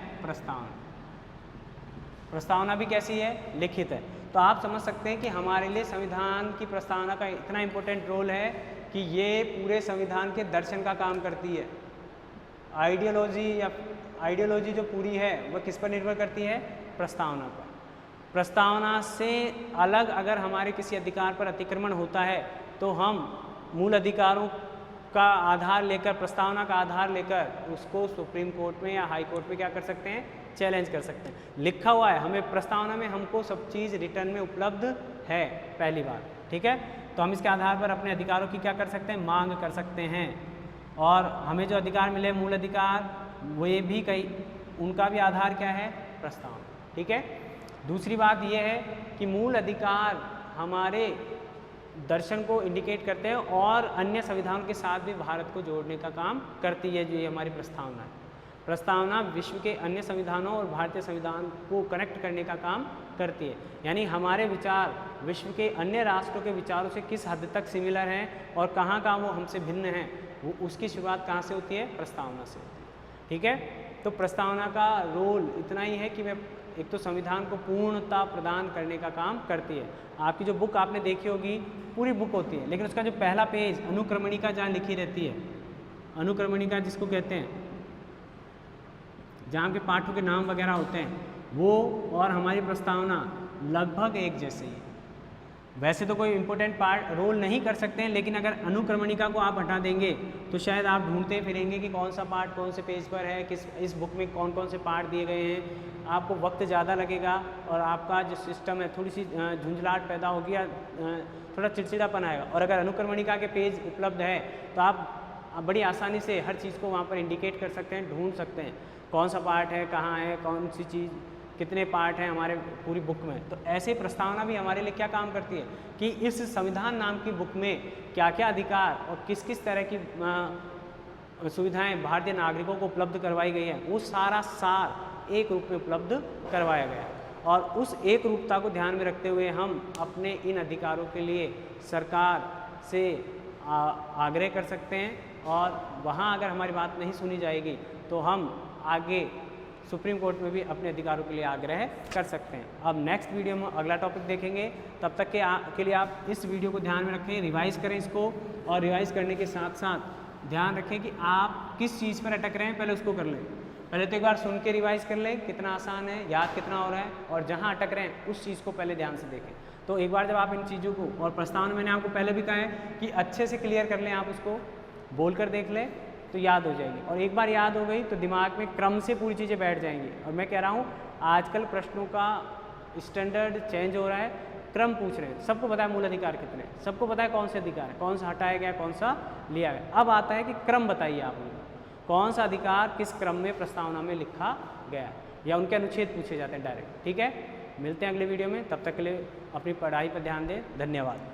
प्रस्तावना भी कैसी है, लिखित है। तो आप समझ सकते हैं कि हमारे लिए संविधान की प्रस्तावना का इतना इम्पोर्टेंट रोल है कि ये पूरे संविधान के दर्शन का काम करती है। आइडियोलॉजी जो पूरी है वह किस पर निर्भर करती है, प्रस्तावना पर। प्रस्तावना से अलग अगर हमारे किसी अधिकार पर अतिक्रमण होता है तो हम मूल अधिकारों का आधार लेकर, प्रस्तावना का आधार लेकर उसको सुप्रीम कोर्ट में या हाई कोर्ट में क्या कर सकते हैं, चैलेंज कर सकते हैं। लिखा हुआ है हमें प्रस्तावना में, हमको सब चीज़ रिटर्न में उपलब्ध है पहली बार। ठीक है, तो हम इसके आधार पर अपने अधिकारों की क्या कर सकते हैं, मांग कर सकते हैं। और हमें जो अधिकार मिले, मूल अधिकार, वे भी कई, उनका भी आधार क्या है, प्रस्तावना। ठीक है, दूसरी बात यह है कि मूल अधिकार हमारे दर्शन को इंडिकेट करते हैं और अन्य संविधानों के साथ भी भारत को जोड़ने का काम करती है, जो ये हमारी प्रस्तावना है। प्रस्तावना विश्व के अन्य संविधानों और भारतीय संविधान को कनेक्ट करने का काम करती है, यानी हमारे विचार विश्व के अन्य राष्ट्रों के विचारों से किस हद तक सिमिलर हैं और कहाँ वो हमसे भिन्न हैं, वो उसकी शुरुआत कहाँ से होती है, प्रस्तावना से होती है। ठीक है, तो प्रस्तावना का रोल इतना ही है कि वह एक तो संविधान को पूर्णता प्रदान करने का काम करती है। आपकी जो बुक आपने देखी होगी पूरी बुक होती है, लेकिन उसका जो पहला पेज अनुक्रमणिका जहाँ लिखी रहती है, अनुक्रमणिका जिसको कहते हैं, जहाँ के पाठों के नाम वगैरह होते हैं, वो और हमारी प्रस्तावना लगभग एक जैसे ही है। वैसे तो कोई इम्पोर्टेंट पार्ट रोल नहीं कर सकते हैं, लेकिन अगर अनुक्रमणिका को आप हटा देंगे तो शायद आप ढूंढते फिरेंगे कि कौन सा पार्ट कौन से पेज पर है, किस इस बुक में कौन कौन से पार्ट दिए गए हैं। आपको वक्त ज़्यादा लगेगा और आपका जो सिस्टम है थोड़ी सी झुंझलाहट पैदा होगी या थोड़ा चिड़चिड़ापन आएगा। और अगर अनुक्रमणिका के पेज उपलब्ध है तो आप बड़ी आसानी से हर चीज़ को वहाँ पर इंडिकेट कर सकते हैं, ढूंढ सकते हैं कौन सा पार्ट है, कहाँ है, कौन सी चीज़, कितने पार्ट हैं हमारे पूरी बुक में। तो ऐसे प्रस्तावना भी हमारे लिए क्या काम करती है कि इस संविधान नाम की बुक में क्या क्या अधिकार और किस किस तरह की सुविधाएं भारतीय नागरिकों को उपलब्ध करवाई गई है, वो सारा सार एक रूप में उपलब्ध करवाया गया है। और उस एक रूपता को ध्यान में रखते हुए हम अपने इन अधिकारों के लिए सरकार से आग्रह कर सकते हैं, और वहाँ अगर हमारी बात नहीं सुनी जाएगी तो हम आगे सुप्रीम कोर्ट में भी अपने अधिकारों के लिए आग्रह कर सकते हैं। अब नेक्स्ट वीडियो में अगला टॉपिक देखेंगे, तब तक के लिए आप इस वीडियो को ध्यान में रखें, रिवाइज़ करें इसको, और रिवाइज़ करने के साथ साथ ध्यान रखें कि आप किस चीज़ पर अटक रहे हैं, पहले उसको कर लें। पहले तो एक बार सुन के रिवाइज़ कर लें, कितना आसान है, याद कितना हो रहा है, और जहाँ अटक रहे हैं उस चीज़ को पहले ध्यान से देखें। तो एक बार जब आप इन चीज़ों को, और प्रस्तावना मैंने आपको पहले भी कहा है कि अच्छे से क्लियर कर लें, आप उसको बोल कर देख लें तो याद हो जाएगी। और एक बार याद हो गई तो दिमाग में क्रम से पूरी चीज़ें बैठ जाएंगी। और मैं कह रहा हूँ आजकल प्रश्नों का स्टैंडर्ड चेंज हो रहा है, क्रम पूछ रहे हैं। सबको पता है मूल अधिकार कितने, सबको पता है कौन से अधिकार है, कौन सा हटाया गया, कौन सा लिया गया। अब आता है कि क्रम बताइए आप उनको, कौन सा अधिकार किस क्रम में प्रस्तावना में लिखा गया, या उनके अनुच्छेद पूछे जाते हैं डायरेक्ट। ठीक है, मिलते हैं अगले वीडियो में, तब तक के लिए अपनी पढ़ाई पर ध्यान दें। धन्यवाद।